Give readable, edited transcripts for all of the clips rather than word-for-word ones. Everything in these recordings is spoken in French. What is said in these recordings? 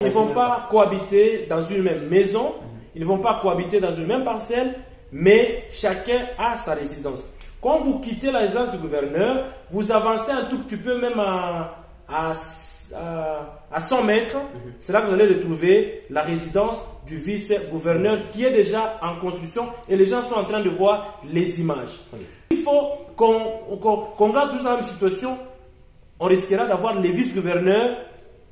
Ils ne vont pas cohabiter dans une même maison, ils ne vont pas cohabiter dans une même parcelle, mais chacun a sa résidence. Quand vous quittez la résidence du gouverneur, vous avancez un tout petit peu, même à 100 mètres, c'est là que vous allez retrouver la résidence du vice-gouverneur qui est déjà en construction et les gens sont en train de voir les images. Il faut qu'on garde toujours la même situation. On risquera d'avoir les vice-gouverneurs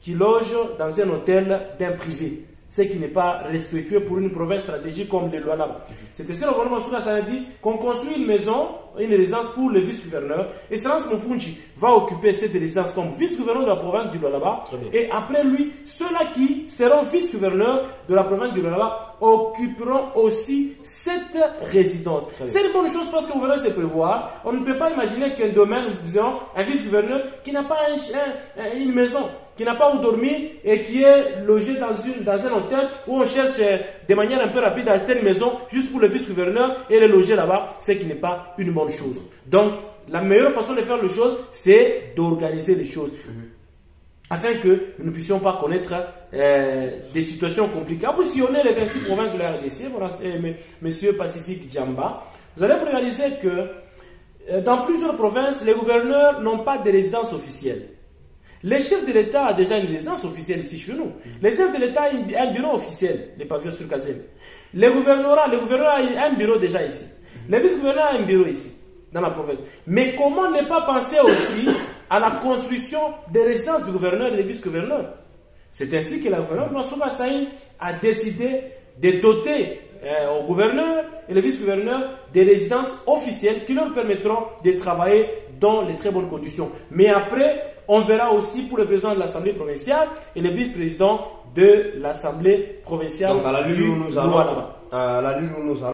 qui logent dans un hôtel d'un privé, ce qui n'est pas respectueux pour une province stratégique comme le Lualaba. C'est ainsi le gouvernement Souga a dit qu'on construit une maison, une résidence pour le vice-gouverneur, et Serence Moufoundji va occuper cette résidence comme vice-gouverneur de la province du Lualaba, et après lui, ceux-là qui seront vice-gouverneurs de la province du Lualaba occuperont aussi cette résidence. C'est une bonne chose parce que vous venez se prévoir. On ne peut pas imaginer qu'un domaine, disons, un vice-gouverneur qui n'a pas une maison, qui n'a pas où dormir et qui est logé dans un hôtel où on cherche de manière un peu rapide à acheter une maison juste pour le vice-gouverneur et le loger là-bas, ce qui n'est pas une bonne chose. Donc, la meilleure façon de faire les choses, c'est d'organiser les choses. Afin que nous ne puissions pas connaître des situations compliquées. Vous sillonnez les 26 provinces de la RDC, monsieur Pacifique Djamba, vous allez vous réaliser que dans plusieurs provinces, les gouverneurs n'ont pas de résidence officielle. Le chef de l'État a déjà une résidence officielle ici chez nous. Le chef de l'État a un bureau officiel, les pavillons sur Kazem. Le gouverneur a un bureau déjà ici. Le vice-gouverneur a un bureau ici, dans la province. Mais comment ne pas penser aussi à la construction des résidences du gouverneur et des vice-gouverneurs? C'est ainsi que le gouverneur Souga Saïn a décidé de doter au gouverneur et le vice-gouverneur des résidences officielles qui leur permettront de travailler dans les très bonnes conditions. Mais après, on verra aussi pour le président de l'Assemblée provinciale et le vice-président de l'Assemblée provinciale. Donc à la lutte où nous allons,